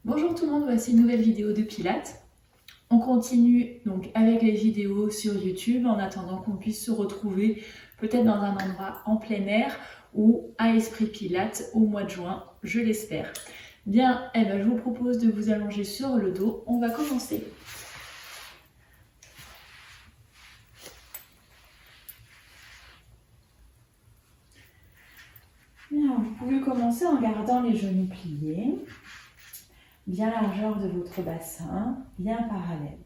Bonjour tout le monde, voici une nouvelle vidéo de Pilates. On continue donc avec les vidéos sur YouTube en attendant qu'on puisse se retrouver peut-être dans un endroit en plein air ou à Esprit Pilates au mois de juin, je l'espère. Bien, je vous propose de vous allonger sur le dos. On va commencer. Bien, vous pouvez commencer en gardant les genoux pliés, bien largeur de votre bassin, bien parallèle.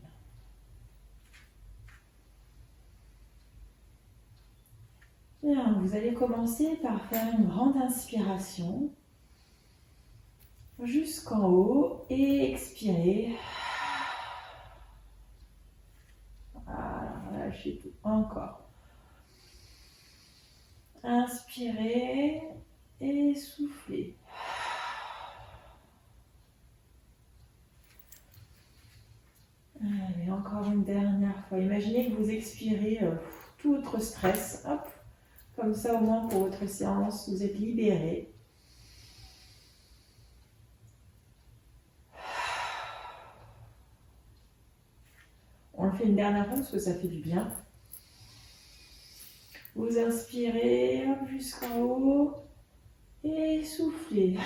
Bien, vous allez commencer par faire une grande inspiration jusqu'en haut et expirer. Voilà, relâchez tout. Encore. Inspirez et soufflez. Allez, encore une dernière fois. Imaginez que vous expirez tout votre stress. Hop, comme ça au moins pour votre séance, vous êtes libéré. On le fait une dernière fois parce que ça fait du bien. Vous inspirez jusqu'en haut et soufflez.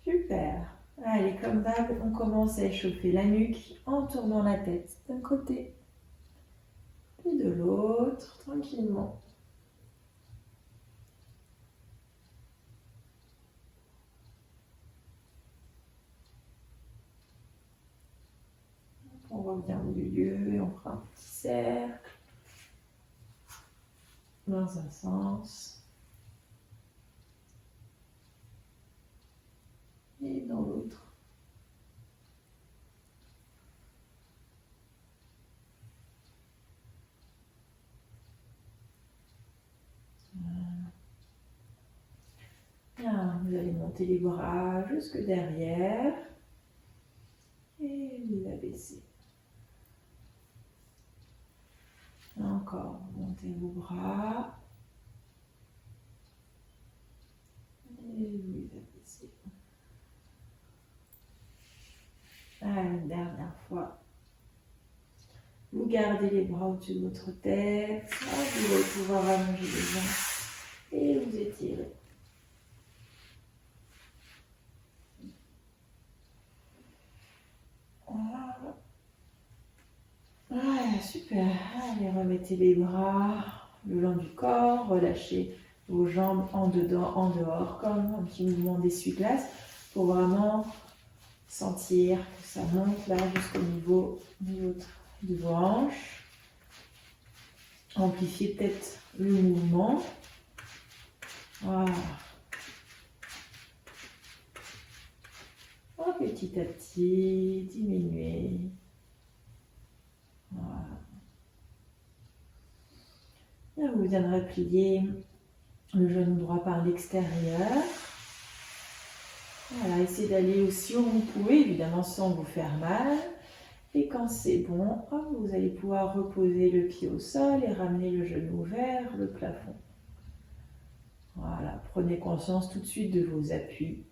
Super. Allez, comme d'hab, on commence à échauffer la nuque en tournant la tête d'un côté et de l'autre, tranquillement. On revient au milieu et on fera un petit cercle dans un sens et dans l'autre. Bien, vous allez monter les bras jusque derrière et vous abaisser. Encore, montez vos bras et vous abaissez. Allez, une dernière fois. Vous gardez les bras au-dessus de votre tête. Vous allez pouvoir allonger les jambes et vous étirez. Voilà, super. Allez, remettez les bras le long du corps, relâchez vos jambes en dedans, en dehors, comme un petit mouvement d'essuie-glace pour vraiment sentir que ça monte là jusqu'au niveau de vos hanches. Amplifiez peut-être le mouvement. Voilà. Petit à petit, diminuez. Voilà. Là, vous viendrez plier le genou droit par l'extérieur. Voilà, essayez d'aller aussi où vous pouvez, évidemment sans vous faire mal. Et quand c'est bon, vous allez pouvoir reposer le pied au sol et ramener le genou vers le plafond. Voilà, prenez conscience tout de suite de vos appuis,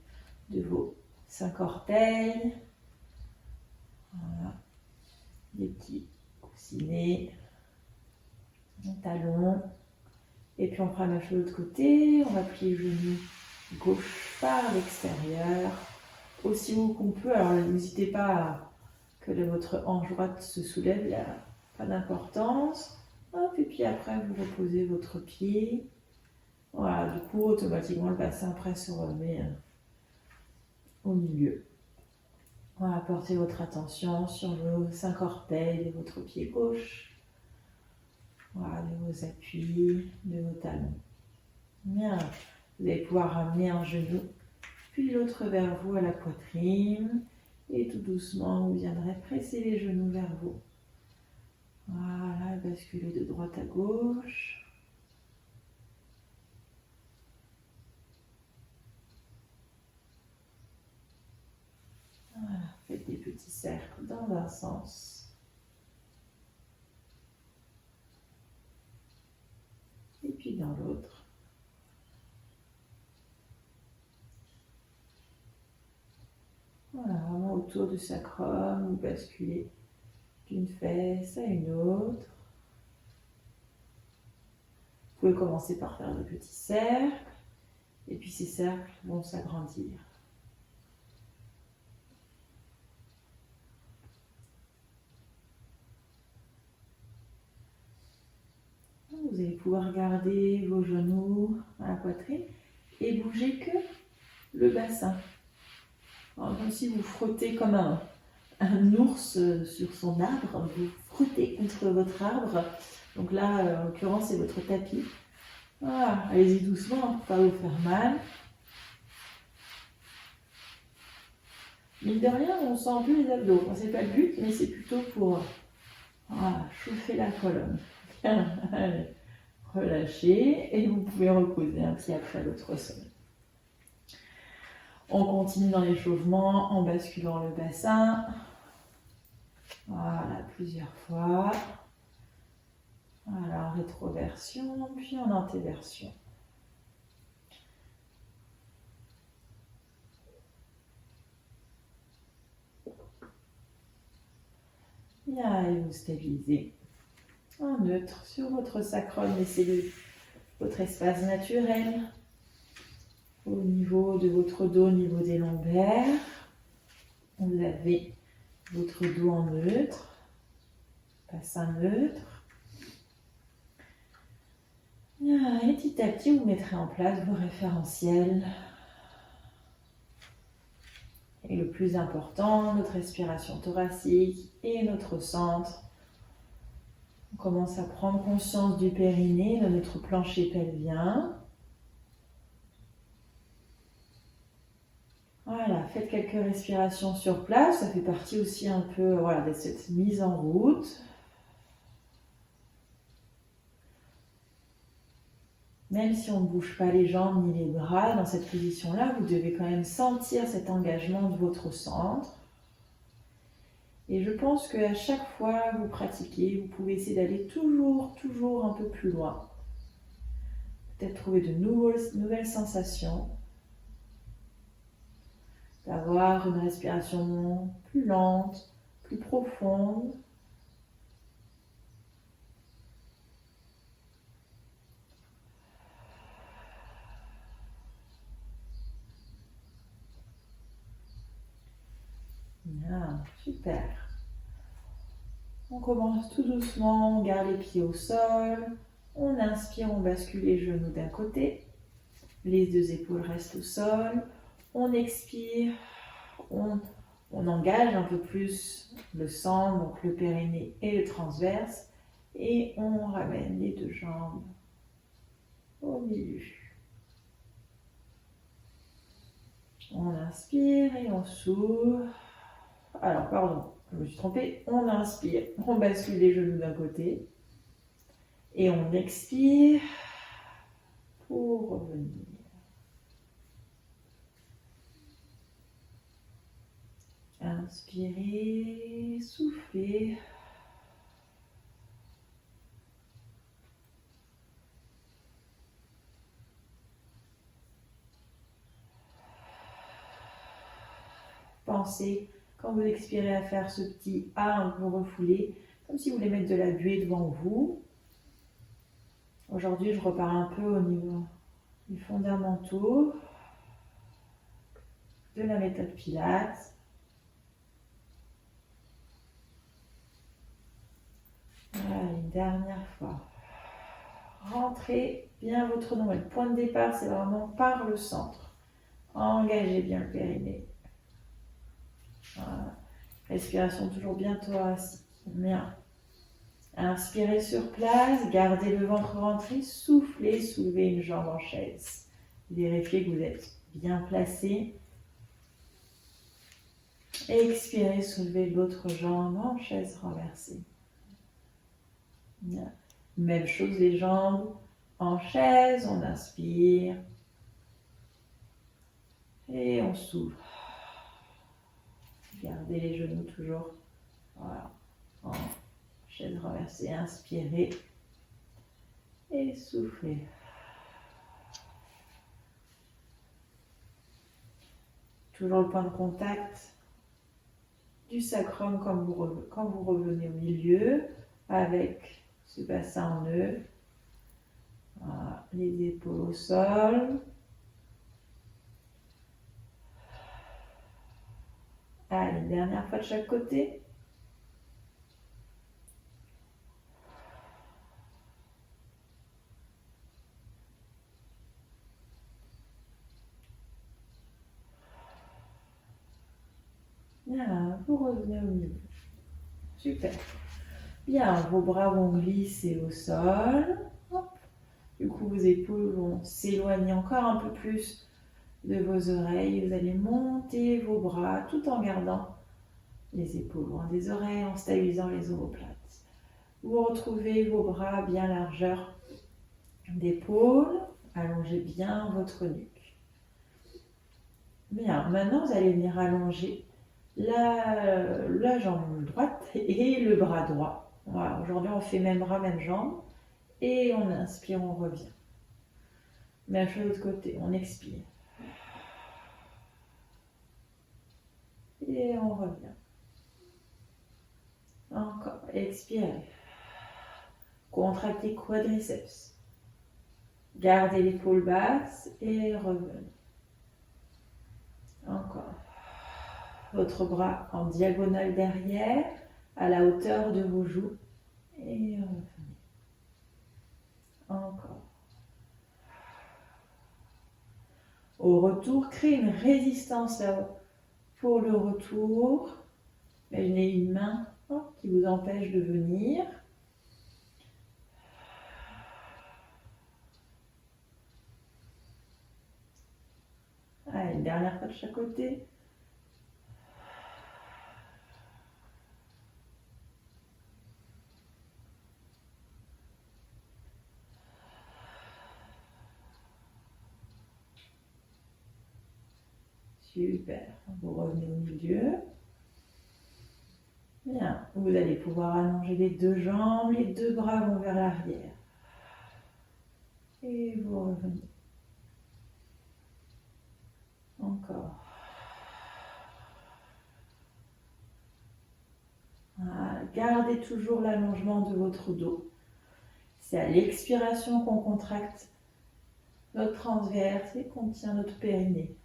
de vos 5 orteils. Voilà, des petits coussinets, un talon. Et puis on prend la même chose de l'autre côté, on va plier le genou gauche par l'extérieur, aussi haut qu'on peut. Alors n'hésitez pas à que votre hanche droite se soulève, il n'y a pas d'importance. Hop, et puis après vous reposez votre pied. Voilà, du coup automatiquement le bassin après se remet au milieu. Voilà, portez votre attention sur vos 5 orteils de votre pied gauche. Voilà, de vos appuis, de vos talons. Bien, vous allez pouvoir ramener un genou, puis l'autre vers vous à la poitrine. Et tout doucement, vous viendrez presser les genoux vers vous. Voilà, basculez de droite à gauche. Voilà, faites des petits cercles dans un sens. Et puis dans l'autre. autour du sacrum, vous basculez d'une fesse à une autre. Vous pouvez commencer par faire de petits cercles, et puis ces cercles vont s'agrandir. Vous allez pouvoir garder vos genoux à la poitrine et bouger que le bassin. Alors, comme si vous frottez comme un ours sur son arbre, vous frottez contre votre arbre. Donc là, en l'occurrence, c'est votre tapis. Voilà, allez-y doucement, pour ne pas vous faire mal. Mine de rien, on sent un peu les abdos. Enfin, c'est pas le but, mais c'est plutôt pour chauffer la colonne. Allez, relâchez et vous pouvez reposer un pied après l'autre au sol. On continue dans l'échauffement en basculant le bassin. Voilà, plusieurs fois. Voilà, en rétroversion, puis en antéversion. Bien, et vous stabilisez en neutre sur votre sacrum. Laissez votre espace naturel au niveau de votre dos, au niveau des lombaires. Vous avez votre dos en neutre, bassin neutre. Bien, et petit à petit, vous mettrez en place vos référentiels. Et le plus important, notre respiration thoracique et notre centre. On commence à prendre conscience du périnée, de notre plancher pelvien. Voilà, faites quelques respirations sur place. Ça fait partie aussi un peu de cette mise en route. Même si on ne bouge pas les jambes ni les bras, dans cette position-là, vous devez quand même sentir cet engagement de votre centre. Et je pense qu'à chaque fois que vous pratiquez, vous pouvez essayer d'aller toujours un peu plus loin. Peut-être trouver de nouvelles sensations. D'avoir une respiration plus lente, plus profonde. Bien, super. On commence tout doucement, on garde les pieds au sol. On inspire, on bascule les genoux d'un côté. Les deux épaules restent au sol. On expire, on engage un peu plus le centre, donc le périnée et le transverse. Et on ramène les deux jambes au milieu. On inspire et on s'ouvre. Alors, pardon, je me suis trompée. On inspire, on bascule les genoux d'un côté. Et on expire pour revenir. Inspirez, soufflez. Pensez, quand vous expirez, à faire ce petit A un peu refoulé, comme si vous voulez mettre de la buée devant vous. Aujourd'hui, je repars un peu au niveau des fondamentaux de la méthode Pilates. Voilà, une dernière fois. Rentrez bien votre nombril. Le point de départ, c'est vraiment par le centre. Engagez bien le périnée. Voilà. Respiration toujours bien thoracique. Bien. Inspirez sur place, gardez le ventre rentré, soufflez, soulevez une jambe en chaise. Vérifiez que vous êtes bien placé. Expirez, soulevez l'autre jambe en chaise renversée. Bien. Même chose, les jambes en chaise, on inspire et on s'ouvre. Gardez les genoux toujours en chaise renversée, inspirez et soufflez. Toujours le point de contact du sacrum quand vous revenez au milieu, avec ce bassin en nœud. Voilà, les épaules au sol. Allez, dernière fois de chaque côté. Bien, vous revenez au milieu. Super. Bien, vos bras vont glisser au sol. Hop. Du coup, vos épaules vont s'éloigner encore un peu plus de vos oreilles. Vous allez monter vos bras tout en gardant les épaules loin des oreilles, en stabilisant les omoplates. Vous retrouvez vos bras bien largeur d'épaule, allongez bien votre nuque. Bien, maintenant vous allez venir allonger la jambe droite et le bras droit. Voilà, aujourd'hui on fait même bras, même jambe. Et on inspire, on revient. Même chose de l'autre côté, on expire. Et on revient. Encore, expirez. Contractez quadriceps. Gardez l'épaule basse et revenez. Encore. Votre bras en diagonale derrière, à la hauteur de vos joues. Et revenez. Encore. Au retour, créez une résistance là-haut. Pour le retour, imaginez une main qui vous empêche de venir. Allez, dernière fois de chaque côté. Super, vous revenez au milieu. Bien, vous allez pouvoir allonger les deux jambes, les deux bras vont vers l'arrière. Et vous revenez. Encore. Voilà. Gardez toujours l'allongement de votre dos. C'est à l'expiration qu'on contracte notre transverse et qu'on tient notre périnée.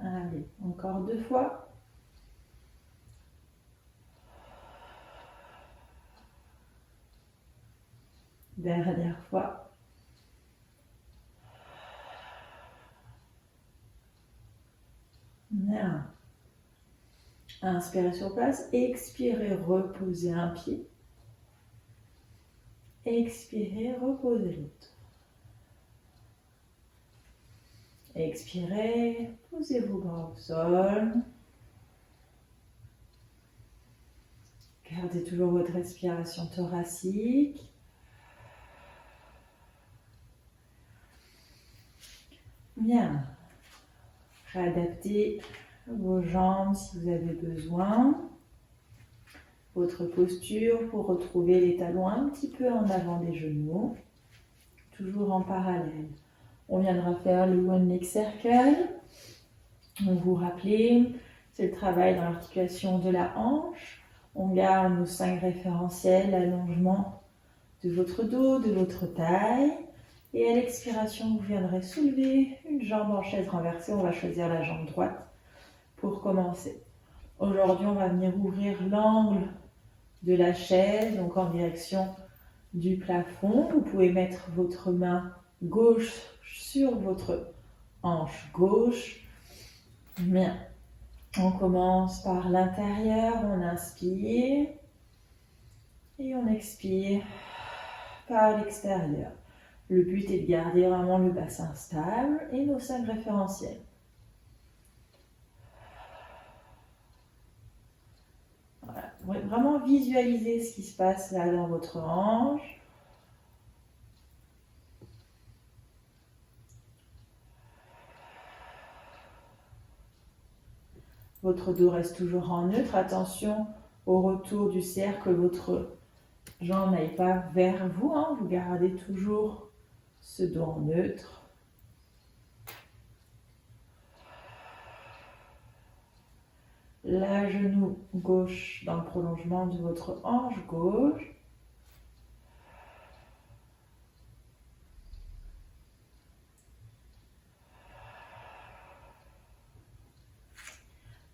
Allez, encore 2 fois. Dernière fois. Bien. Inspirez sur place, expirez, reposez un pied. Expirez, reposez l'autre. Expirez, posez vos bras au sol. Gardez toujours votre respiration thoracique. Bien. Réadaptez vos jambes si vous avez besoin. Votre posture pour retrouver les talons un petit peu en avant des genoux. Toujours en parallèle. On viendra faire le One Leg Circle. Donc vous rappelez, c'est le travail dans l'articulation de la hanche. On garde nos 5 référentiels, l'allongement de votre dos, de votre taille. Et à l'expiration, vous viendrez soulever une jambe en chaise renversée. On va choisir la jambe droite pour commencer. Aujourd'hui, on va venir ouvrir l'angle de la chaise, donc en direction du plafond. Vous pouvez mettre votre main gauche sur votre hanche gauche. Bien. On commence par l'intérieur, on inspire et on expire par l'extérieur. Le but est de garder vraiment le bassin stable et nos 5 référentiels. Voilà. Vraiment visualisez ce qui se passe là dans votre hanche. Votre dos reste toujours en neutre. Attention au retour du cercle, votre jambe n'aille pas vers vous. Vous gardez toujours ce dos en neutre. La genou gauche dans le prolongement de votre hanche gauche.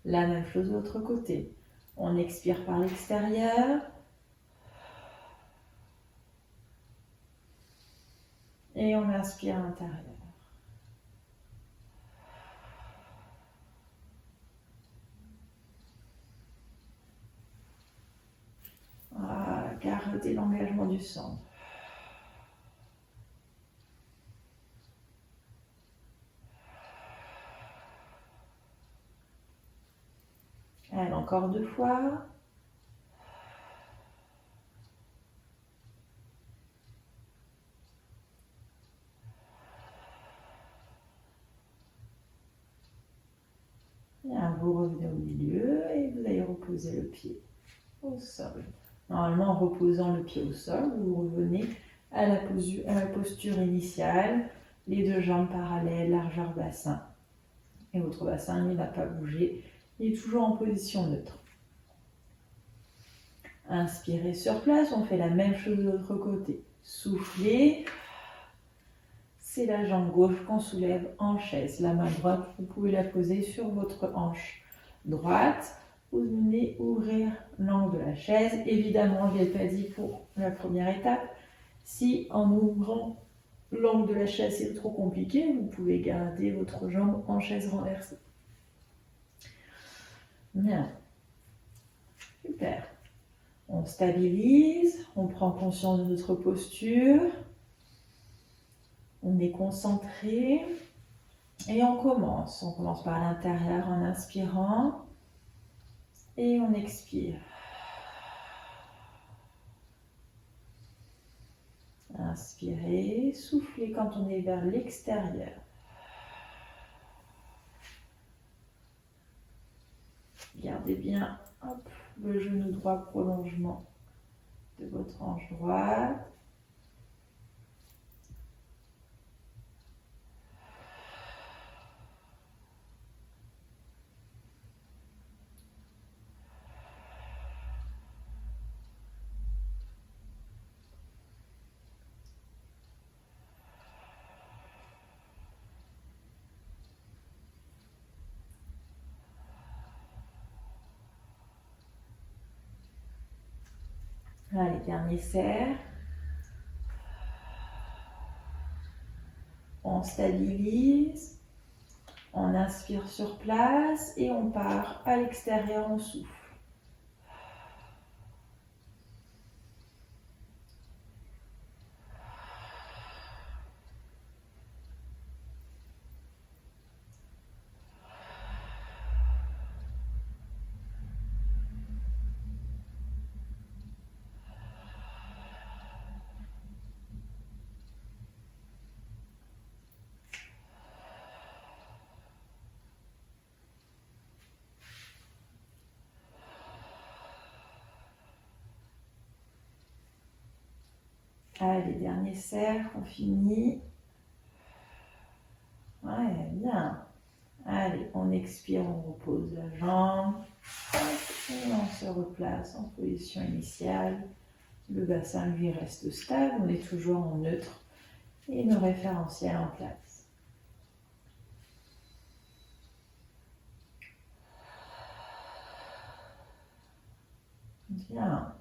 La même chose de l'autre côté. On expire par l'extérieur. Et on inspire à l'intérieur. Voilà, gardez l'engagement du centre. Allez, encore 2 fois. Bien, vous revenez au milieu et vous allez reposer le pied au sol. Normalement, en reposant le pied au sol, vous revenez à la posture initiale, les 2 jambes parallèles, largeur bassin. Et votre bassin, il n'a pas bougé, il est toujours en position neutre. Inspirez sur place, on fait la même chose de l'autre côté. Soufflez. C'est la jambe gauche qu'on soulève en chaise. La main droite, vous pouvez la poser sur votre hanche droite. Vous venez ouvrir l'angle de la chaise. Évidemment, je ne l'ai pas dit pour la première étape. Si en ouvrant l'angle de la chaise c'est trop compliqué, vous pouvez garder votre jambe en chaise renversée. Bien. Super. On stabilise, on prend conscience de notre posture. On est concentré et on commence. On commence par l'intérieur en inspirant et on expire. Inspirez, soufflez quand on est vers l'extérieur. Gardez bien le genou droit, prolongement de votre hanche droite. Allez, dernier serre. On stabilise. On inspire sur place et on part à l'extérieur, on souffle. Allez, dernier cercle, on finit. Ouais, bien. Allez, on expire, on repose la jambe. Et on se replace en position initiale. Le bassin, lui, reste stable. On est toujours en neutre. Et nos référentiels en place. Bien.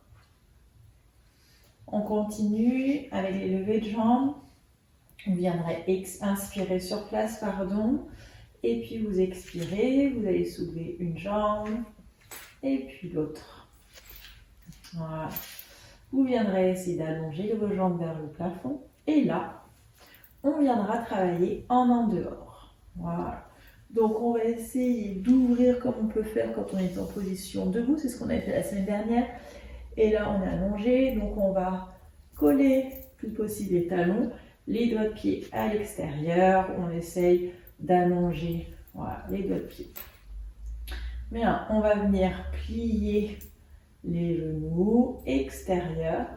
On continue avec les levées de jambes. Vous viendrez inspirer sur place, et puis vous expirez, vous allez soulever une jambe et puis l'autre. Voilà. Vous viendrez essayer d'allonger vos jambes vers le plafond et là, on viendra travailler en dehors. Voilà. Donc on va essayer d'ouvrir comme on peut faire quand on est en position debout, c'est ce qu'on avait fait la semaine dernière. Et là, on est allongé, donc on va coller le plus possible les talons, les doigts de pied à l'extérieur. On essaye d'allonger les doigts de pied. Bien, on va venir plier les genoux extérieurs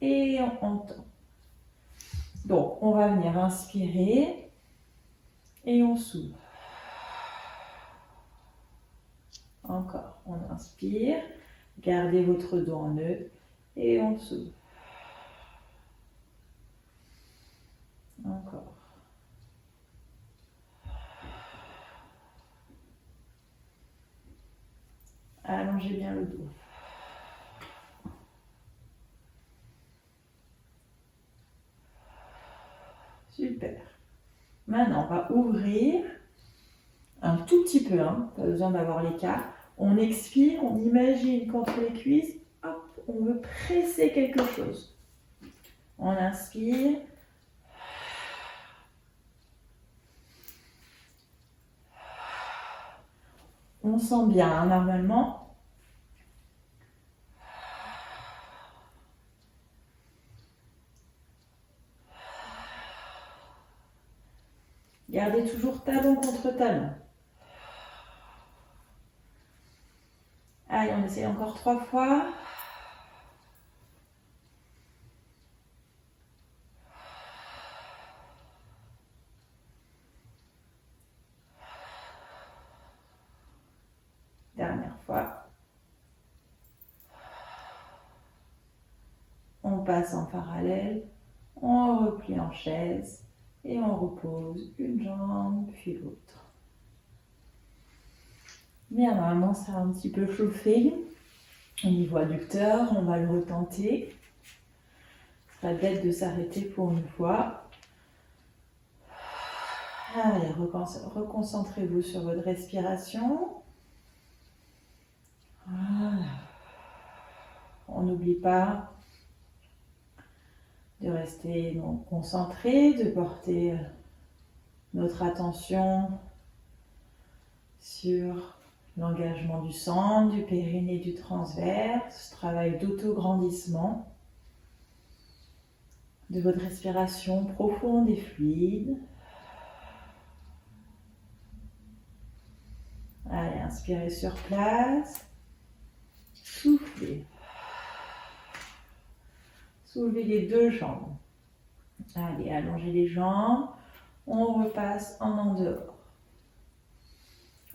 et on tend. Donc, on va venir inspirer et on s'ouvre. Encore, on inspire, gardez votre dos en nœud et on s'ouvre. Encore. Allongez bien le dos. Super. Maintenant, on va ouvrir un tout petit peu, hein, pas besoin d'avoir l'écart. On expire, on imagine contre les cuisses, hop, on veut presser quelque chose. On inspire. On sent bien, hein, normalement. Gardez toujours talon contre talon. Allez, on essaie encore 3 fois. Dernière fois. On passe en parallèle. On replie en chaise. Et on repose une jambe puis l'autre. Bien, normalement, ça a un petit peu chauffé. Au niveau adducteur, on va le retenter. Ce serait bête de s'arrêter pour une fois. Allez, reconcentrez-vous sur votre respiration. Voilà. On n'oublie pas de rester donc concentré, de porter notre attention sur l'engagement du centre, du périnée, du transverse, travail d'autograndissement, de votre respiration profonde et fluide. Allez, inspirez sur place, soufflez. Soulevez les deux jambes. Allez, allongez les jambes. On repasse en dehors.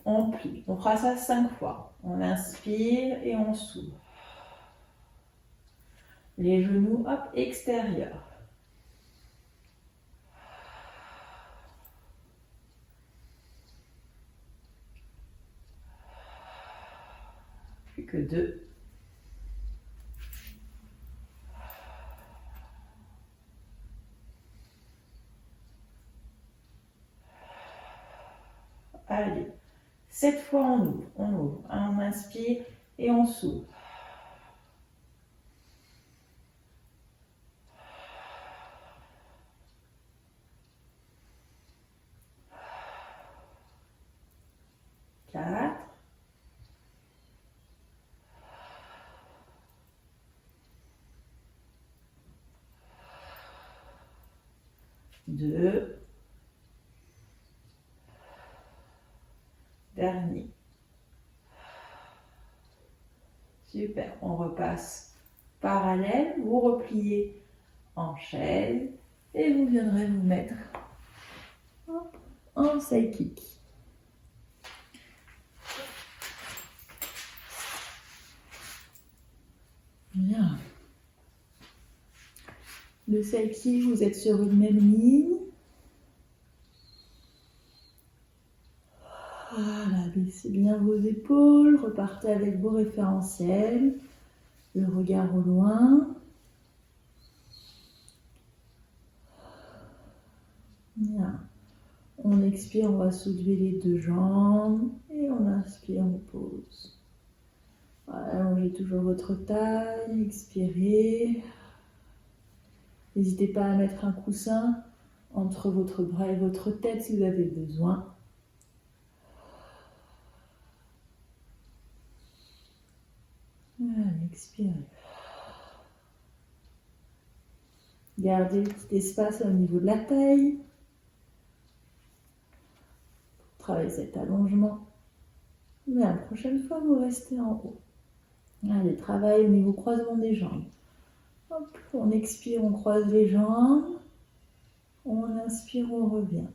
On plie. On fera ça 5 fois. On inspire et on s'ouvre. Les genoux, hop, extérieurs. Plus que 2. Allez, 7 fois on ouvre, on ouvre. On inspire et on s'ouvre. Quatre. 2. Dernier. Super, on repasse parallèle, vous repliez en chaise et vous viendrez vous mettre en side kick. Bien. Le side kick, vous êtes sur une même ligne. Voilà, baissez bien vos épaules, repartez avec vos référentiels, le regard au loin. Bien. On expire, on va soulever les deux jambes et on inspire, on pose. Voilà, allongez toujours votre taille, expirez. N'hésitez pas à mettre un coussin entre votre bras et votre tête si vous avez besoin. Allez, expirez. Gardez le petit espace au niveau de la taille. Travaillez cet allongement. Mais la prochaine fois, vous restez en haut. Allez, travail au niveau croisement des jambes. Hop, on expire, on croise les jambes. On inspire, on revient.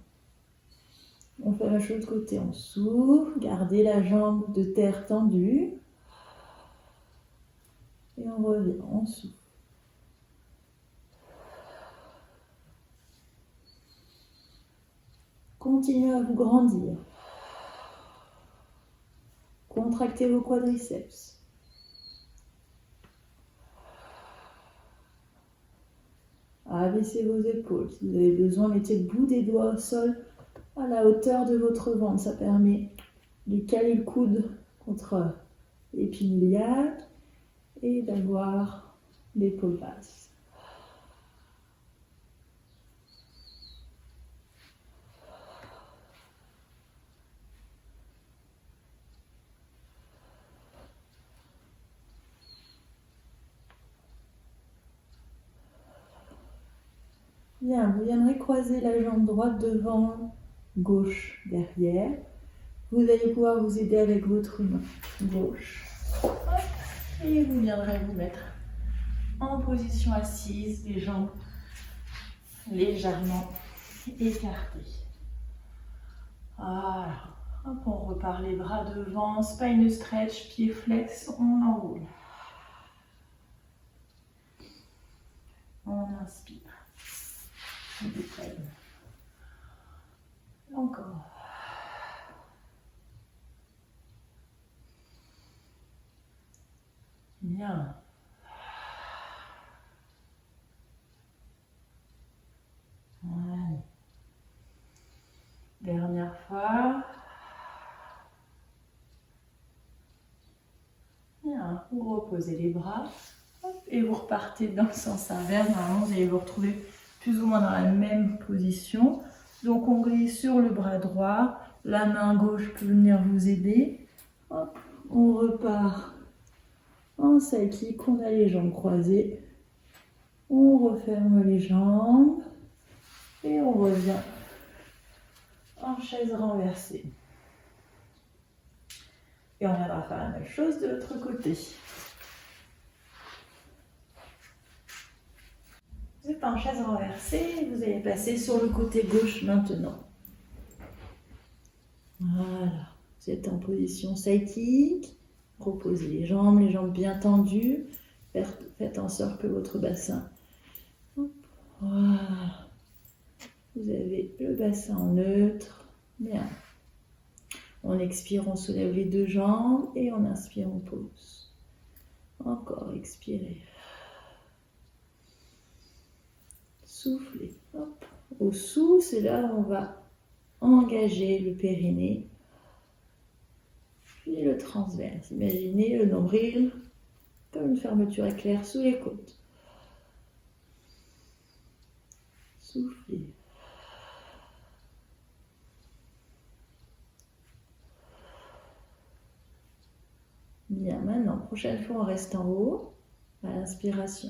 On fait la chose de côté, on souffle, gardez la jambe de terre tendue. Et on revient, on souffle. Continuez à vous grandir. Contractez vos quadriceps. Abaissez vos épaules. Si vous avez besoin, mettez le bout des doigts au sol à la hauteur de votre ventre. Ça permet de caler le coude contre l'épine iliaque et d'avoir l'épaule basse. Bien, vous viendrez croiser la jambe droite devant, gauche derrière. Vous allez pouvoir vous aider avec votre main gauche. Et vous viendrez vous mettre en position assise, les jambes légèrement écartées. Voilà. Hop, on repart les bras devant, spine stretch, pied flex, on enroule. On inspire. On détaille. Encore. Bien. Allez. Dernière fois. Bien. Vous reposez les bras. Hop, et vous repartez dans le sens inverse. Normalement, vous allez vous retrouver plus ou moins dans la même position. Donc, on glisse sur le bras droit. La main gauche peut venir vous aider. Hop, on repart en side kick. On a les jambes croisées. On referme les jambes. Et on revient en chaise renversée. Et on viendra faire la même chose de l'autre côté. Vous êtes en chaise renversée, vous allez passer sur le côté gauche maintenant. Voilà, vous êtes en position side kick. Reposez les jambes bien tendues. Faites en sorte que votre bassin. Voilà. Vous avez le bassin en neutre. Bien. On expire, on soulève les deux jambes et on inspire, on pose. Encore, expirez. Soufflez. Hop. Au sous, c'est là où on va engager le périnée. Puis le transverse. Imaginez le nombril comme une fermeture éclair sous les côtes. Soufflez. Bien, maintenant, prochaine fois, on reste en haut. À l'inspiration,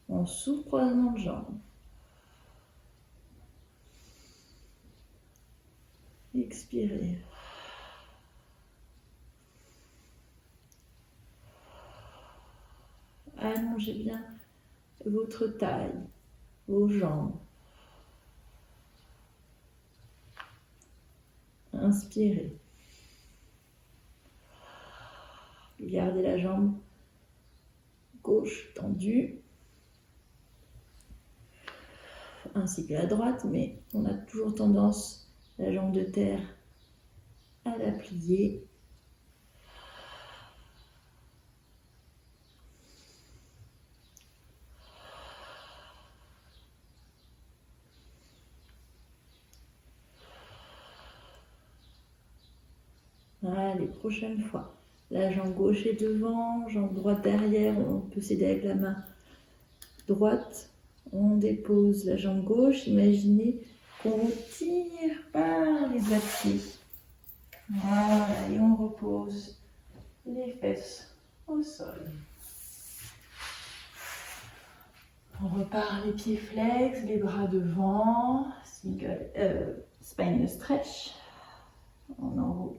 on souffle, croisement de jambes. Expirez. Allongez bien votre taille, vos jambes. Inspirez. Gardez la jambe gauche tendue, ainsi que la droite, mais on a toujours tendance, la jambe de terre, à la plier. Allez, prochaine fois. La jambe gauche est devant, jambe droite derrière, on peut s'aider avec la main droite. On dépose la jambe gauche, imaginez qu'on tire par les doigts de pied. Voilà, et on repose les fesses au sol. On repart les pieds flex, les bras devant, spine stretch. On enroule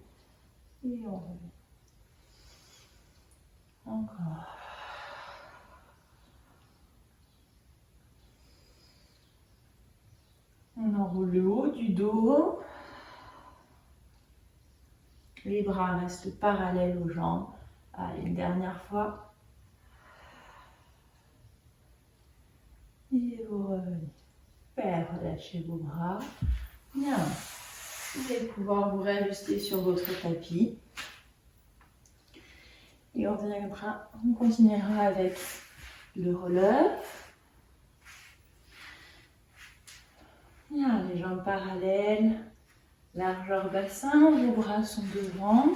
et on revient. Encore. du dos. Les bras restent parallèles aux jambes. Allez, une dernière fois. Et vous revenez. Super, relâchez vos bras. Bien. Vous allez pouvoir vous réajuster sur votre tapis. Et on reviendra, on continuera avec le roll-up. Bien, les jambes parallèles, largeur bassin, vos bras sont devant.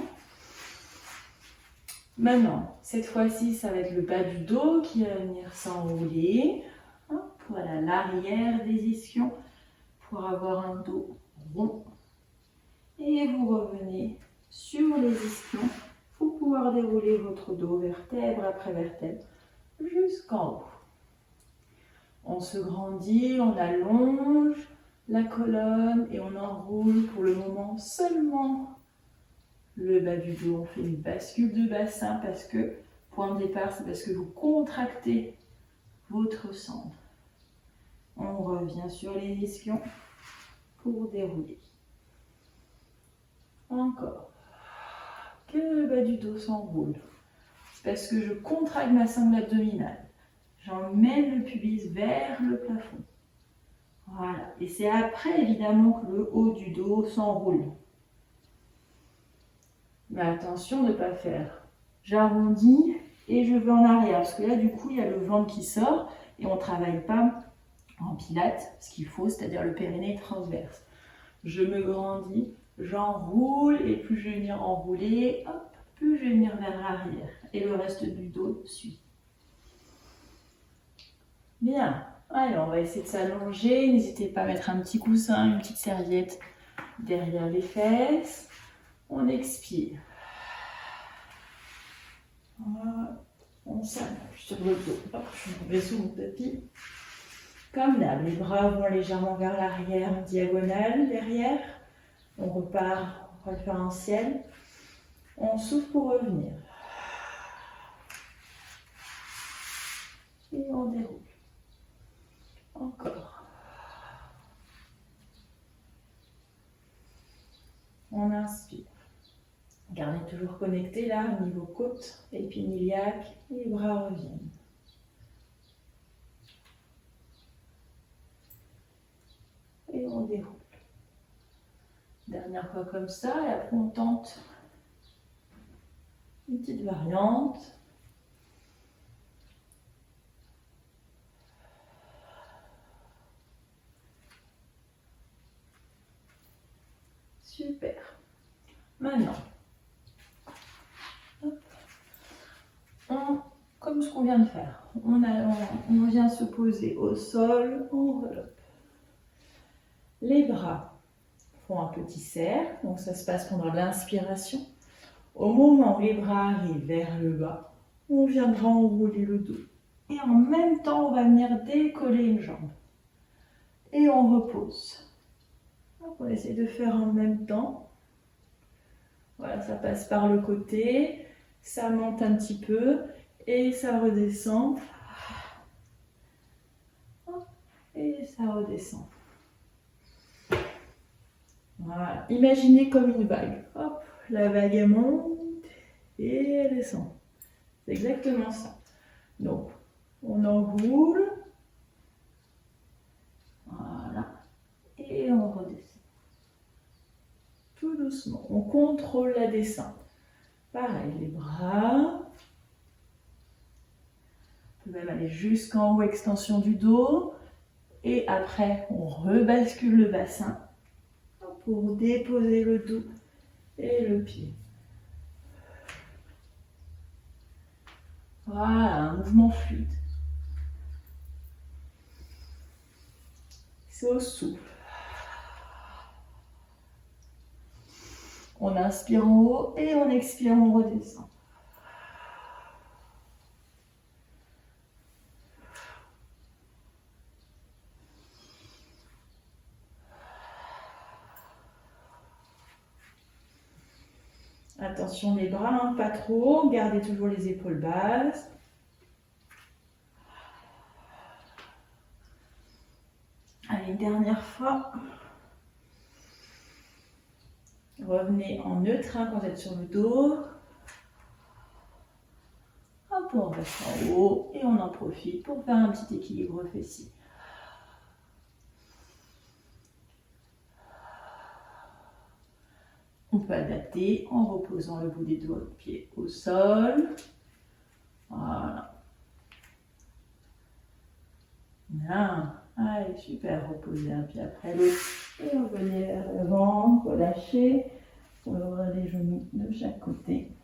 Maintenant, cette fois-ci, ça va être le bas du dos qui va venir s'enrouler. Voilà, l'arrière des ischions pour avoir un dos rond. Et vous revenez sur les ischions pour pouvoir dérouler votre dos vertèbre après vertèbre jusqu'en haut. On se grandit, on allonge la colonne et on enroule pour le moment seulement le bas du dos. On fait une bascule de bassin parce que, point de départ, c'est parce que vous contractez votre centre. On revient sur les ischions pour dérouler. Encore. Que le bas du dos s'enroule. C'est parce que je contracte ma sangle abdominale. J'emmène le pubis vers le plafond. Voilà. Et c'est après, évidemment, que le haut du dos s'enroule. Mais attention de ne pas faire. J'arrondis et je vais en arrière. Parce que là, du coup, il y a le ventre qui sort et on ne travaille pas en pilates, ce qu'il faut, c'est-à-dire le périnée transverse. Je me grandis, j'enroule et plus je vais venir enrouler, hop, plus je vais venir vers l'arrière. Et le reste du dos suit. Bien. Allez, on va essayer de s'allonger. N'hésitez pas à mettre un petit coussin, une petite serviette derrière les fesses. On expire. Voilà. On s'allonge sur le dos. Hop, je vais sous mon tapis. Comme d'hab, les bras vont légèrement vers l'arrière en diagonale derrière. On repart en référentiel. On souffle pour revenir. Et on déroule. Encore. On inspire. Gardez toujours connecté là au niveau côte, épiniliaque. Les bras reviennent. Et on déroule. Dernière fois comme ça, et après on tente une petite variante. Super. Maintenant, comme ce qu'on vient de faire, on vient se poser au sol, on relope. Les bras font un petit cercle, donc ça se passe pendant l'inspiration. Au moment où les bras arrivent vers le bas, on viendra enrouler le dos. Et en même temps, on va venir décoller une jambe. Et on repose. Donc on essaie de faire en même temps. Voilà, ça passe par le côté, ça monte un petit peu et ça redescend. Et ça redescend. Voilà, imaginez comme une vague. Hop, la vague elle monte et elle descend. C'est exactement ça. Donc, on enroule. Voilà. Et on redescend. Tout doucement. On contrôle la descente. Pareil, les bras. On peut même aller jusqu'en haut, extension du dos. Et après, on rebascule le bassin pour déposer le dos et le pied. Voilà, un mouvement fluide. C'est au souffle. On inspire en haut et on expire, on redescend. Attention les bras, hein, pas trop, gardez toujours les épaules basses. Allez, dernière fois. Revenez en neutre quand vous êtes sur le dos. Hop, on reste en haut et on en profite pour faire un petit équilibre fessier. On peut adapter en reposant le bout des doigts de pied au sol. Voilà. Bien. Allez, super. Reposez un pied après l'autre. Et revenez vers l'avant. Relâchez. On ouvre les genoux de chaque côté.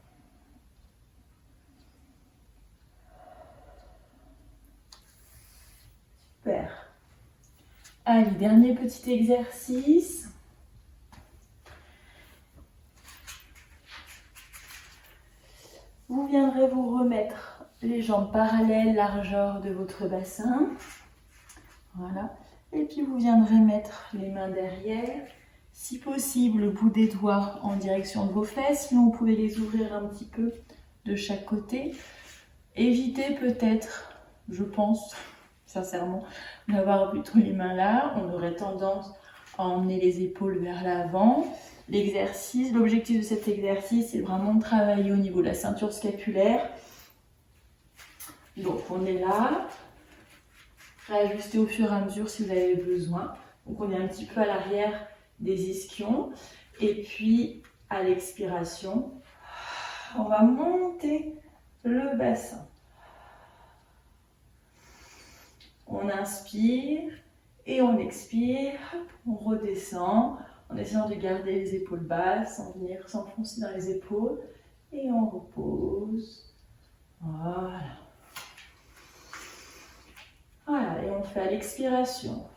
Super. Allez, dernier petit exercice. Vous viendrez vous remettre les jambes parallèles, largeur de votre bassin. Voilà. Et puis vous viendrez mettre les mains derrière. Si possible, le bout des doigts en direction de vos fesses. Sinon, vous pouvez les ouvrir un petit peu de chaque côté. Évitez peut-être, je pense, sincèrement, d'avoir plutôt les mains là. On aurait tendance à emmener les épaules vers l'avant. L'objectif de cet exercice, c'est vraiment de travailler au niveau de la ceinture scapulaire. Donc, on est là. Réajuster au fur et à mesure si vous avez besoin. Donc, on est un petit peu à l'arrière des ischions. Et puis, à l'expiration, on va monter le bassin. On inspire et on expire. On redescend en essayant de garder les épaules basses, sans venir s'enfoncer dans les épaules. Et on repose. Voilà. Voilà, et on fait à l'expiration.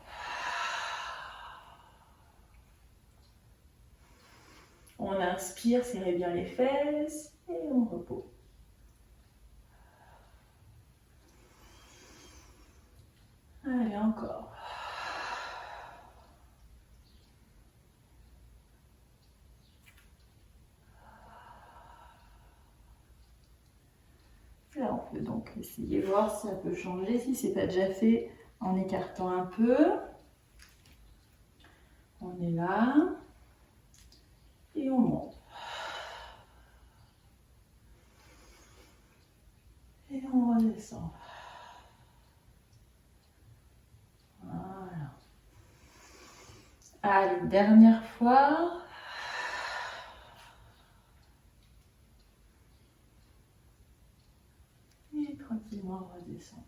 On inspire, serrez bien les fesses et on repose. Allez, encore. Là, on peut donc essayer de voir si ça peut changer, si ce n'est pas déjà fait, en écartant un peu. On est là. Et on monte. Et on redescend. Voilà. Allez, dernière fois. Et tranquillement, redescendez.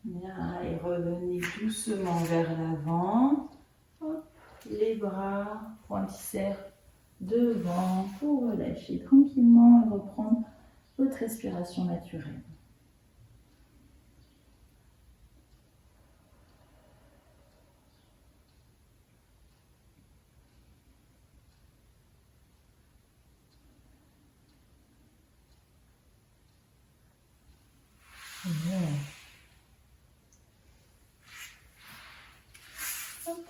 Bien, et revenez doucement vers l'avant. Les bras pointillés devant pour relâcher tranquillement et reprendre votre respiration naturelle. Bien.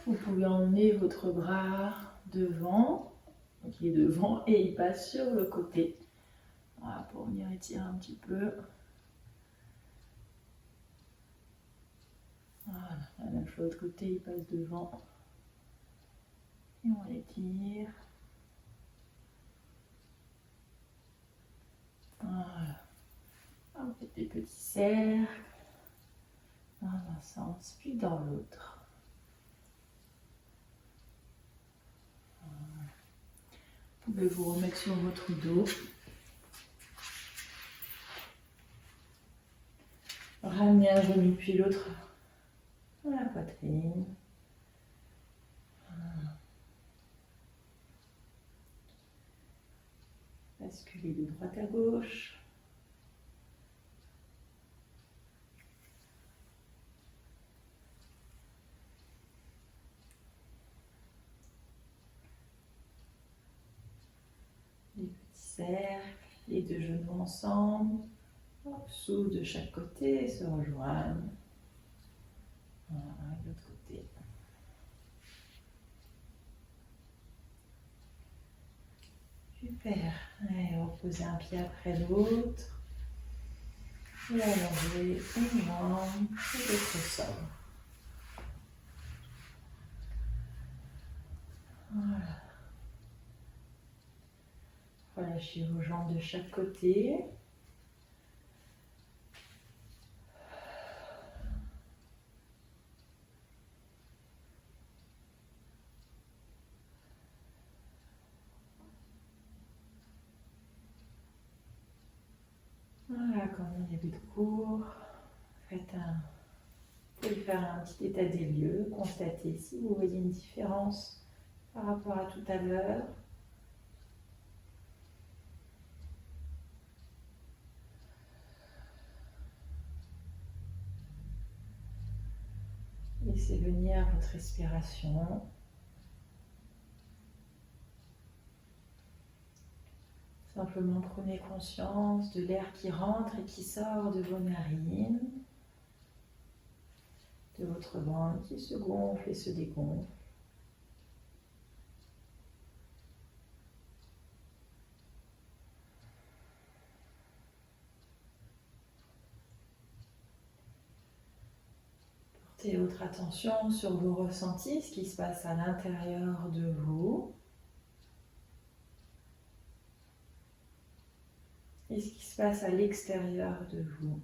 Vous pouvez emmener votre bras devant, donc il est devant et il passe sur le côté. Voilà, pour venir étirer un petit peu. Voilà, la même chose de l'autre côté, il passe devant. Et on l'étire. Voilà. On fait des petits cercles dans un sens puis dans l'autre. Vous pouvez vous remettre sur votre dos. Ramener un genou puis l'autre à la poitrine. Basculer de droite à gauche. Les petits cercles, les deux genoux ensemble. Souffle de chaque côté et se rejoignent. Voilà, de l'autre côté. Super. Allez, reposez un pied après l'autre. Et allongez une jambe et l'autre sol. Voilà. Relâchez vos jambes de chaque côté. Voilà, comme en début de cours, vous pouvez faire un petit état des lieux, constater si vous voyez une différence par rapport à tout à l'heure. Laissez venir votre respiration. Simplement prenez conscience de l'air qui rentre et qui sort de vos narines, de votre ventre qui se gonfle et se dégonfle. Portez votre attention sur vos ressentis, ce qui se passe à l'intérieur de vous et ce qui se passe à l'extérieur de vous.